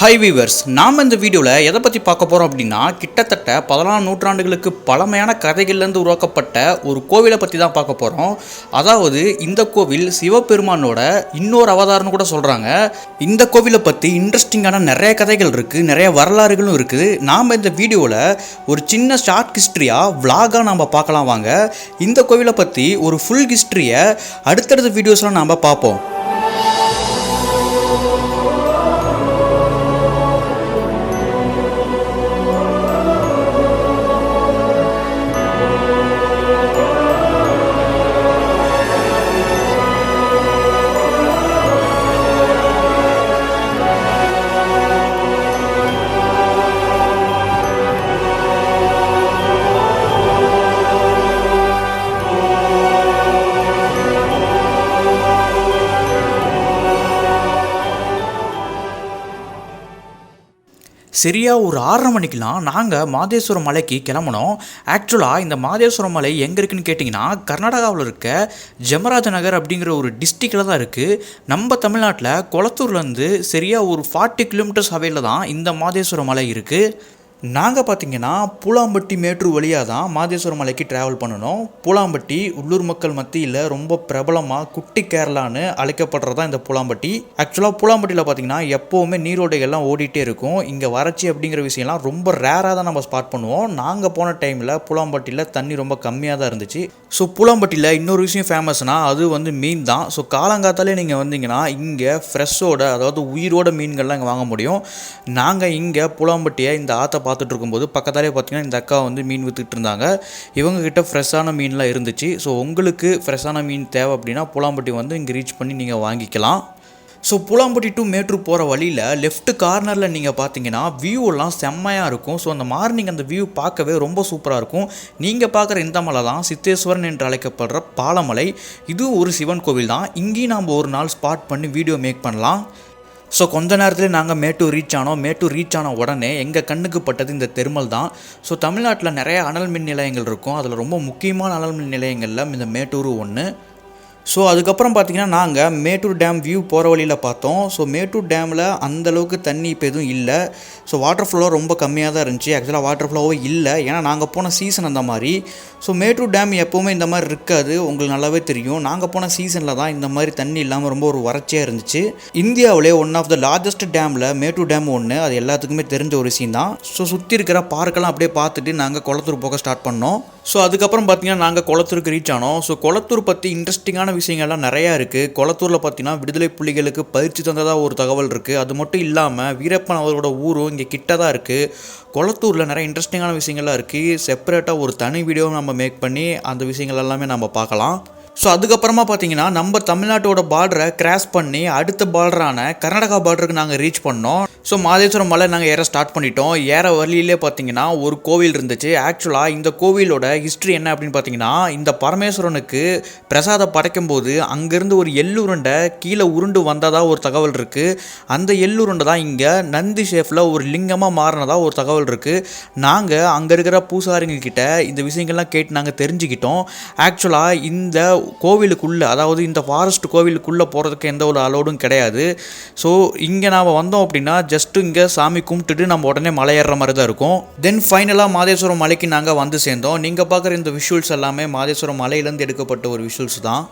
High viewers, நாம் இந்த வீடியோவில் எதை பற்றி பார்க்க போகிறோம் அப்படின்னா, கிட்டத்தட்ட 14 நூற்றாண்டுகளுக்கு பழமையான கதைகள்லேருந்து உருவாக்கப்பட்ட ஒரு கோவிலை பற்றி தான் பார்க்க போகிறோம். அதாவது இந்த கோவில் சிவபெருமானோட இன்னொரு அவதாரம்னு கூட சொல்கிறாங்க. இந்த கோவிலை பற்றி இன்ட்ரெஸ்டிங்கான நிறைய கதைகள் இருக்குது, நிறைய வரலாறுகளும் இருக்குது. நாம் இந்த வீடியோவில் ஒரு சின்ன ஷார்ட் ஹிஸ்ட்ரியாக விளாகாக நாம் பார்க்கலாம் வாங்க. இந்த கோவிலை பற்றி ஒரு ஃபுல் ஹிஸ்ட்ரியை அடுத்தடுத்த வீடியோஸில் நாம் பார்ப்போம். சரியாக ஒரு 6:30 மணிக்கெலாம் நாங்கள் மாதேஸ்வரம் மலைக்கு கிளம்புனோம். ஆக்சுவலாக இந்த மாதேஸ்வரம் மலை எங்கே இருக்குதுன்னு கேட்டிங்கன்னா, கர்நாடகாவில் இருக்க ஜமராஜ நகர் அப்படிங்கிற ஒரு டிஸ்ட்ரிக்டில் தான் இருக்குது. நம்ம தமிழ்நாட்டில் கொளத்தூர்லேருந்து சரியாக ஒரு 40 கிலோமீட்டர்ஸ் அவையில் தான் இந்த மாதேஸ்வரம் மலை இருக்குது. நாங்கள் பார்த்திங்கன்னா பூலாம்பட்டி மேட்டூர் வழியாக தான் மாதேஸ்வரம் மலைக்கு ட்ராவல் பண்ணணும். பூலாம்பட்டி உள்ளூர் மக்கள் மத்தியில் ரொம்ப பிரபலமாக குட்டி கேரளான்னு அழைக்கப்படுறதா இந்த பூலாம்பட்டி. ஆக்சுவலாக பூலாம்பட்டியில் பார்த்திங்கன்னா எப்போவுமே நீரோடைகள்லாம் ஓடிட்டே இருக்கும். இங்கே வறட்சி அப்படிங்கிற விஷயம்லாம் ரொம்ப ரேராக தான் நம்ம ஸ்பாட் பண்ணுவோம். நாங்கள் போன டைமில் பூலாம்பட்டியில் தண்ணி ரொம்ப கம்மியாக தான் இருந்துச்சு. ஸோ பூலாம்பட்டியில் இன்னொரு விஷயம் ஃபேமஸ்னால் அது வந்து மீன் தான். ஸோ காலங்காத்தாலே நீங்கள் வந்தீங்கன்னா இங்கே ஃப்ரெஷ்ஷோட, அதாவது உயிரோட மீன்கள்லாம் இங்கே வாங்க முடியும். நாங்கள் இங்கே பூலாம்பட்டியை இந்த ஆற்றை பார்த்துட்டு இருக்கும்போது பக்கத்தாலே பார்த்தீங்கன்னா இந்த அக்கா வந்து மீன் விற்றுட்டு இருந்தாங்க. இவங்ககிட்ட ஃப்ரெஷ்ஷான மீன்லாம் இருந்துச்சு. ஸோ உங்களுக்கு ஃப்ரெஷ்ஷான மீன் தேவை அப்படின்னா பூலாம்பட்டி வந்து இங்கே ரீச் பண்ணி நீங்கள் வாங்கிக்கலாம். ஸோ பூலாம்பட்டி டு மேட்டூர் போகிற வழியில் லெஃப்ட் கார்னரில் நீங்கள் பார்த்தீங்கன்னா வியூவெல்லாம் செம்மையாக இருக்கும். ஸோ அந்த மார்னிங் அந்த வியூ பார்க்கவே ரொம்ப சூப்பராக இருக்கும். நீங்கள் பார்க்குற இந்த மலை தான் சித்தேஸ்வரன் என்று அழைக்கப்படுற பாலமலை. இது ஒரு சிவன் கோவில் தான். இங்கேயும் நாம் ஒரு நாள் ஸ்பாட் பண்ணி வீடியோ மேக் பண்ணலாம். ஸோ கொஞ்ச நேரத்தில் நாங்கள் மேட்டூர் ரீச் ஆனோம். மேட்டூர் ரீச் ஆன உடனே எங்கள் கண்ணுக்கு பட்டது இந்த தெர்மல் தான். ஸோ தமிழ்நாட்டில் நிறைய அனல் மின் நிலையங்கள் இருக்கும். அதில் ரொம்ப முக்கியமான அனல் மின் நிலையங்களில் இந்த மேட்டூர் ஒன்று. ஸோ அதுக்கப்புறம் பார்த்திங்கன்னா நாங்கள் மேட்டூர் டேம் வியூ போகிற வழியில் பார்த்தோம். ஸோ மேட்டூர் டேமில் அந்தளவுக்கு தண்ணி இப்போ எதுவும் இல்லை. ஸோ வாட்டர் ஃப்ளோ ரொம்ப கம்மியாக தான் இருந்துச்சு. ஆக்சுவலாக வாட்டர் ஃப்ளோவே இல்லை, ஏன்னா நாங்கள் போன சீசன் அந்த மாதிரி. ஸோ மேட்டூர் டேம் எப்போவுமே இந்த மாதிரி இருக்காது, உங்களுக்கு நல்லாவே தெரியும். நாங்கள் போன சீசனில் தான் இந்த மாதிரி தண்ணி இல்லாமல் ரொம்ப ஒரு வறட்சியாக இருந்துச்சு. இந்தியாவிலே ஒன் ஆஃப் த லார்ஜஸ்ட் டேமில் மேட்டூர் டேம் ஒன்று, அது எல்லாத்துக்குமே தெரிஞ்ச ஒரு விஷயம் தான். ஸோ சுற்றி இருக்கிற பார்க்கெல்லாம் அப்படியே பார்த்துட்டு நாங்கள் கொளத்தூர் போக ஸ்டார்ட் பண்ணோம். ஸோ அதுக்கப்புறம் பார்த்திங்கன்னா நாங்கள் கொளத்தூருக்கு ரீச் ஆனோம். ஸோ கொளத்தூர் பற்றி இன்ட்ரெஸ்டிங்கான விஷயங்கள்லாம் நிறையா இருக்குது. கொளத்தூரில் பார்த்திங்கன்னா விடுதலை புலிகளுக்கு பயிற்சி தந்ததாக ஒரு தகவல் இருக்குது. அது மட்டும் இல்லாமல் வீரப்பன் அவரோட ஊரும் இங்கே கிட்ட தான் இருக்குது. கொளத்தூரில் நிறைய இன்ட்ரெஸ்டிங்கான விஷயங்கள்லாம் இருக்குது. செப்பரேட்டாக ஒரு தனி வீடியோ நம்ம மேக் பண்ணி அந்த விஷயங்கள் எல்லாமே நம்ம பார்க்கலாம். ஸோ அதுக்கப்புறமா பார்த்தீங்கன்னா நம்ம தமிழ்நாட்டோட பார்டரை கிராஸ் பண்ணி அடுத்த பார்டரான கர்நாடகா பார்டருக்கு நாங்கள் ரீச் பண்ணோம். ஸோ மாதேஸ்வரம் மலை நாங்கள் ஏற ஸ்டார்ட் பண்ணிட்டோம். ஏற வழியிலே பார்த்தீங்கன்னா ஒரு கோவில் இருந்துச்சு. ஆக்சுவலாக இந்த கோவிலோட ஹிஸ்ட்ரி என்ன அப்படின்னு பார்த்தீங்கன்னா, இந்த பரமேஸ்வரனுக்கு பிரசாதம் படைக்கும் போது அங்கேருந்து ஒரு எள்ளுருண்டை கீழே உருண்டு வந்ததாக ஒரு தகவல் இருக்குது. அந்த எள்ளுருண்டை தான் இங்கே நந்தி ஷேஃபில் ஒரு லிங்கமாக மாறினதாக ஒரு தகவல் இருக்குது. நாங்கள் அங்கே இருக்கிற பூசாரிங்கக்கிட்ட இந்த விஷயங்கள்லாம் கேட்டு நாங்கள் தெரிஞ்சுக்கிட்டோம். ஆக்சுவலாக இந்த கோவிலுக்குள்ளே, அதாவது இந்த ஃபாரஸ்ட் கோவிலுக்குள்ளே போகிறதுக்கு எந்த ஒரு அலோடும் கிடையாது. ஸோ இங்கே நாம் வந்தோம் அப்படின்னா ஜஸ்ட்டு இங்கே சாமி கும்பிட்டுட்டு நம்ம உடனே மலை ஏறுற மாதிரி தான் இருக்கும். தென் ஃபைனலாக மாதேஸ்வரம் மலைக்கு நாங்கள் வந்து சேர்ந்தோம். நீங்கள் பார்க்குற இந்த விஷுவல்ஸ் எல்லாமே மாதேஸ்வரம் மலையிலேருந்து எடுக்கப்பட்ட ஒரு விஷுவல்ஸ் தான்.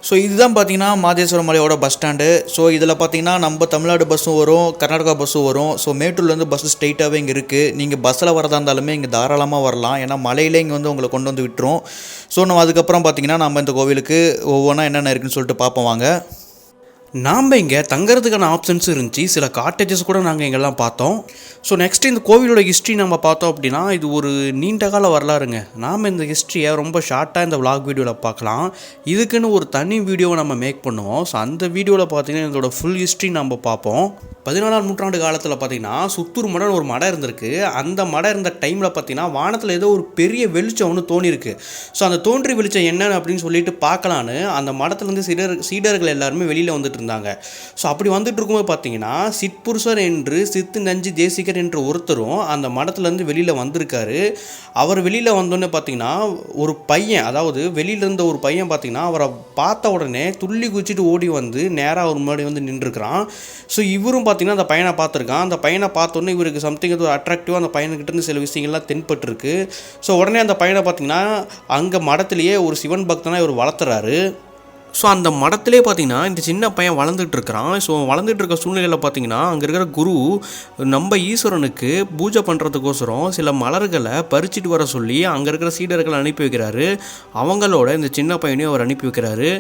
ஸோ இதுதான் பார்த்தீங்கன்னா மாதேஸ்வரம் மலையோட பஸ் ஸ்டாண்டு. ஸோ இதில் பார்த்தீங்கன்னா நம்ம தமிழ்நாடு பஸ்ஸும் வரும், கர்நாடகா பஸ்ஸும் வரும். ஸோ மேட்டூர்லேருந்து பஸ்ஸு ஸ்ட்ரெயிட்டாகவே இங்கே இருக்குது. நீங்கள் பஸ்ஸில் வரதா இருந்தாலுமே இங்கே தாராளமாக வரலாம், ஏன்னா மலையிலே இங்கே வந்து உங்களை கொண்டு வந்து விட்டுரும். ஸோ நம்ம அதுக்கப்புறம் பார்த்தீங்கன்னா நம்ம இந்த கோவிலுக்கு ஒவ்வொன்றா என்னென்ன இருக்குதுன்னு சொல்லிட்டு பார்ப்போம் வாங்க. நாம் இங்கே தங்குறதுக்கான ஆப்ஷன்ஸும் இருந்துச்சு. சில காட்டேஜஸ் கூட நாங்கள் இங்கெல்லாம் பார்த்தோம். ஸோ நெக்ஸ்ட் இந்த கோவிலோட ஹிஸ்ட்ரி நம்ம பார்த்தோம் அப்படின்னா, இது ஒரு நீண்ட கால வரலாறுங்க. நாம் இந்த ஹிஸ்ட்ரியை ரொம்ப ஷார்ட்டாக இந்த விளாக் வீடியோவில் பார்க்கலாம். இதுக்குன்னு ஒரு தனி வீடியோவை நம்ம மேக் பண்ணுவோம். ஸோ அந்த வீடியோவில் பார்த்தீங்கன்னா இதோட ஃபுல் ஹிஸ்ட்ரி நம்ம பார்ப்போம். 14ஆம் நூற்றாண்டு காலத்தில் பார்த்தீங்கன்னா சுத்தூர் மடம் ஒரு மடம் இருந்திருக்கு. அந்த மடம் இருந்த டைமில் பார்த்தீங்கன்னா வானத்தில் ஏதோ ஒரு பெரிய வெளிச்சம் ஒன்று தோணிருக்கு. ஸோ அந்த தோன்றி வெளிச்சம் என்னன்னு அப்படின்னு சொல்லிட்டு பார்க்கலான்னு அந்த மடத்துலேருந்து சீடர்கள் எல்லாருமே வெளியில் வந்துட்டு வந்துட்டு இருந்தாங்க. ஸோ அப்படி வந்துட்டு இருக்கும்போது பார்த்தீங்கன்னா சிற்புருஷர் என்று சித்து நஞ்சு தேசிகர் என்ற ஒருத்தரும் அந்த மடத்துலேருந்து வெளியில் வந்திருக்காரு. அவர் வெளியில் வந்தோடனே பார்த்தீங்கன்னா ஒரு பையன், அதாவது வெளியில இருந்த ஒரு பையன் பார்த்தீங்கன்னா அவரை பார்த்த உடனே துள்ளி குச்சிட்டு ஓடி வந்து நேராக அவர் முன்னாடி வந்து நின்றுருக்கிறான். ஸோ இவரும் பார்த்தீங்கன்னா அந்த பையனை பார்த்துருக்கான். அந்த பையனை பார்த்தோன்னே இவருக்கு சம்திங் எதுவும் அட்ராக்டிவாக அந்த பையனுக்கிட்டேருந்து சில விஷயங்கள்லாம் தென்பட்டுருக்கு. ஸோ உடனே அந்த பையனை பார்த்தீங்கன்னா அங்கே மடத்துலேயே ஒரு சிவன் பக்தனாக இவர் வளர்த்துறாரு. ஸோ அந்த மடத்திலே பார்த்தீங்கன்னா இந்த சின்ன பையன் வளர்ந்துட்டு இருக்கிறான். ஸோ வளர்ந்துட்டு இருக்க சூழ்நிலையில் பார்த்தீங்கன்னா அங்கே இருக்கிற குரு நம்ம ஈஸ்வரனுக்கு பூஜை பண்ணுறதுக்கோசரம் சில மலர்களை பறிச்சிட்டு வர சொல்லி அங்கே இருக்கிற சீடர்களை அனுப்பி வைக்கிறாரு. அவங்களோட இந்த சின்ன பையனையும் அவர் அனுப்பி வைக்கிறாரு.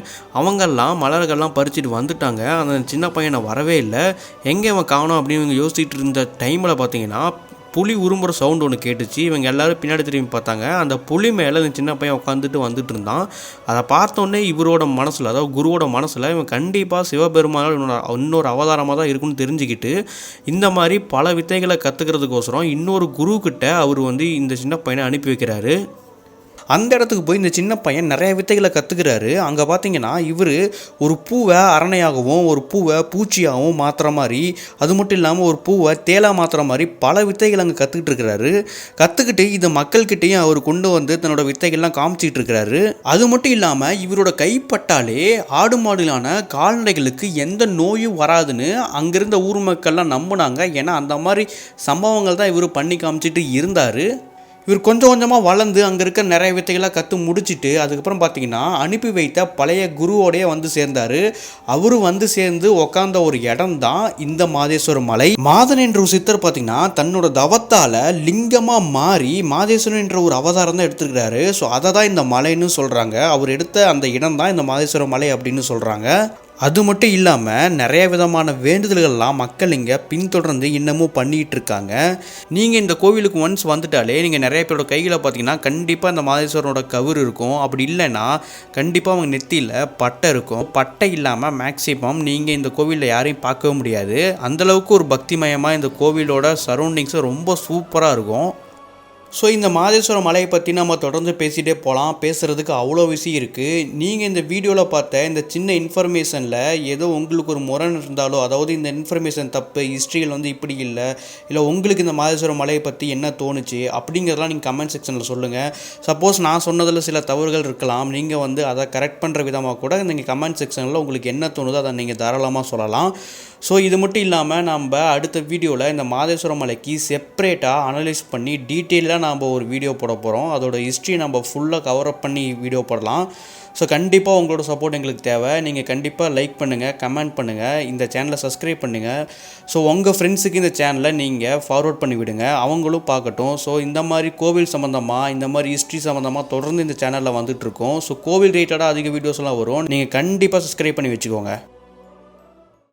அவங்கெல்லாம் மலர்கள்லாம் பறிச்சிட்டு வந்துட்டாங்க. அந்த சின்ன பையனை வரவே இல்லை. எங்கே அவன் காணோம் அப்படின்னு இவங்க யோசிச்சுட்டு இருந்த டைமில் பார்த்தீங்கன்னா புலி உரும்புற சவுண்டு ஒன்று கேட்டுச்சு. இவங்க எல்லோரும் பின்னாடி திரும்பி பார்த்தாங்க. அந்த புலி மேலே இந்த சின்ன பையன் உட்காந்துட்டு வந்துட்டு இருந்தான். அதை பார்த்தோன்னே இவரோட மனசில், அதாவது குருவோட மனசில், இவன் கண்டிப்பாக சிவபெருமானால் இன்னொரு அவதாரமாக தான் இருக்குன்னு தெரிஞ்சுக்கிட்டு இந்த மாதிரி பல வித்தைகளை கற்றுக்கிறதுக்கோசரம் இன்னொரு குருக்கிட்ட அவர் வந்து இந்த சின்ன பையனை அனுப்பி வைக்கிறாரு. அந்த இடத்துக்கு போய் இந்த சின்ன பையன் நிறைய வித்தைகளை கற்றுக்கிறாரு. அங்கே பார்த்தீங்கன்னா இவர் ஒரு பூவை அரணையாகவும் ஒரு பூவை பூச்சியாகவும் மாற்றுற மாதிரி, அது மட்டும் இல்லாமல் ஒரு பூவை தேலாக மாற்றுற மாதிரி பல வித்தைகள் அங்கே கற்றுக்கிட்டு இருக்கிறாரு. கற்றுக்கிட்டு இதை மக்கள்கிட்டையும் அவர் கொண்டு வந்து தன்னோட வித்தைகள்லாம் காமிச்சிக்கிட்டு இருக்கிறாரு. அது மட்டும் இல்லாமல் இவரோட கைப்பட்டாலே ஆடு மாடுகளான கால்நடைகளுக்கு எந்த நோயும் வராதுன்னு அங்கிருந்த ஊர் மக்கள்லாம் நம்பினாங்க. ஏன்னா அந்த மாதிரி சம்பவங்கள் தான் இவர் பண்ணி காமிச்சிட்டு இருந்தார். இவர் கொஞ்சம் கொஞ்சமாக வளர்ந்து அங்கே இருக்க நிறைய வித்தைகளாக கற்று முடிச்சுட்டு அதுக்கப்புறம் பார்த்தீங்கன்னா அனுப்பி வைத்த பழைய குருவோடையே வந்து சேர்ந்தார். அவரு வந்து சேர்ந்து உக்காந்த ஒரு இடம் தான் இந்த மாதேஸ்வரம் மலை. மாதன் என்ற ஒரு சித்தர் பார்த்தீங்கன்னா தன்னோட தவத்தால் லிங்கமாக மாறி மாதேஸ்வரன் என்ற ஒரு அவதாரம் தான் எடுத்துருக்கிறாரு. ஸோ அதை தான் இந்த மலைன்னு சொல்கிறாங்க. அவர் எடுத்த அந்த இடம் தான் இந்த மாதேஸ்வரம் மலை அப்படின்னு சொல்கிறாங்க. அது மட்டும் இல்லாமல் நிறைய விதமான வேண்டுதல்கள்லாம் மக்கள் இங்கே பின்தொடர்ந்து இன்னமும் பண்ணிகிட்டு இருக்காங்க. நீங்கள் இந்த கோவிலுக்கு ஒன்ஸ் வந்துட்டாலே நீங்கள் நிறைய பேரோட கையில் பார்த்தீங்கன்னா கண்டிப்பாக இந்த மாதேஸ்வரனோட கவுரு இருக்கும். அப்படி இல்லைன்னா கண்டிப்பாக அவங்க நெத்தியில் பட்டை இருக்கும். பட்டை இல்லாமல் மேக்ஸிமம் நீங்கள் இந்த கோவிலில் யாரையும் பார்க்கவே முடியாது. அந்தளவுக்கு ஒரு பக்திமயமாக இந்த கோவிலோட சரௌண்டிங்ஸை ரொம்ப சூப்பராக இருக்கும். ஸோ இந்த மாதேஸ்வரம் மலையை பற்றி நம்ம தொடர்ந்து பேசிகிட்டே போகலாம். பேசுகிறதுக்கு அவ்வளோ விஷயம் இருக்குது. நீங்கள் இந்த வீடியோவில் பார்த்த இந்த சின்ன இன்ஃபர்மேஷனில் ஏதோ உங்களுக்கு ஒரு முரண் இருந்தாலோ, அதாவது இந்த இன்ஃபர்மேஷன் தப்பு, ஹிஸ்ட்ரியில் வந்து இப்படி இல்லை உங்களுக்கு இந்த மாதேஸ்வரம் மலையை பற்றி என்ன தோணுச்சு அப்படிங்கிறதெல்லாம் நீங்கள் கமெண்ட் செக்ஷனில் சொல்லுங்கள். சப்போஸ் நான் சொன்னதில் சில தவறுகள் இருக்கலாம், நீங்கள் வந்து அதை கரெக்ட் பண்ணுற விதமாக கூட நீங்கள் கமெண்ட் செக்ஷனில் உங்களுக்கு என்ன தோணுதோ அதை நீங்கள் தாராளமாக சொல்லலாம். ஸோ இது மட்டும் இல்லாமல் நம்ம அடுத்த வீடியோவில் இந்த மாதேஸ்வரம் மலைக்கு செப்பரேட்டாக அனலைஸ் பண்ணி டீட்டெயிலாக நம்ம ஒரு வீடியோ போட போகிறோம். அதோட ஹிஸ்ட்ரி நம்ம ஃபுல்லாக கவரப் பண்ணி வீடியோ போடலாம். ஸோ கண்டிப்பாக உங்களோட சப்போர்ட் எங்களுக்கு தேவை. நீங்கள் கண்டிப்பாக லைக் பண்ணுங்கள், கமெண்ட் பண்ணுங்கள், இந்த சேனலை சப்ஸ்கிரைப் பண்ணுங்கள். ஸோ உங்கள் ஃப்ரெண்ட்ஸுக்கு இந்த சேனலை நீங்கள் ஃபார்வர்ட் பண்ணி விடுங்க, அவங்களும் பார்க்கட்டும். ஸோ இந்த மாதிரி கோவில் சம்மந்தமாக, இந்த மாதிரி ஹிஸ்ட்ரி சம்மந்தமாக தொடர்ந்து இந்த சேனலில் வந்துட்டுருக்கோம். ஸோ கோவில் ரிலேட்டடாக அதிக வீடியோஸ்லாம் வரும். நீங்கள் கண்டிப்பாக சப்ஸ்கிரைப் பண்ணி வச்சுக்கோங்க.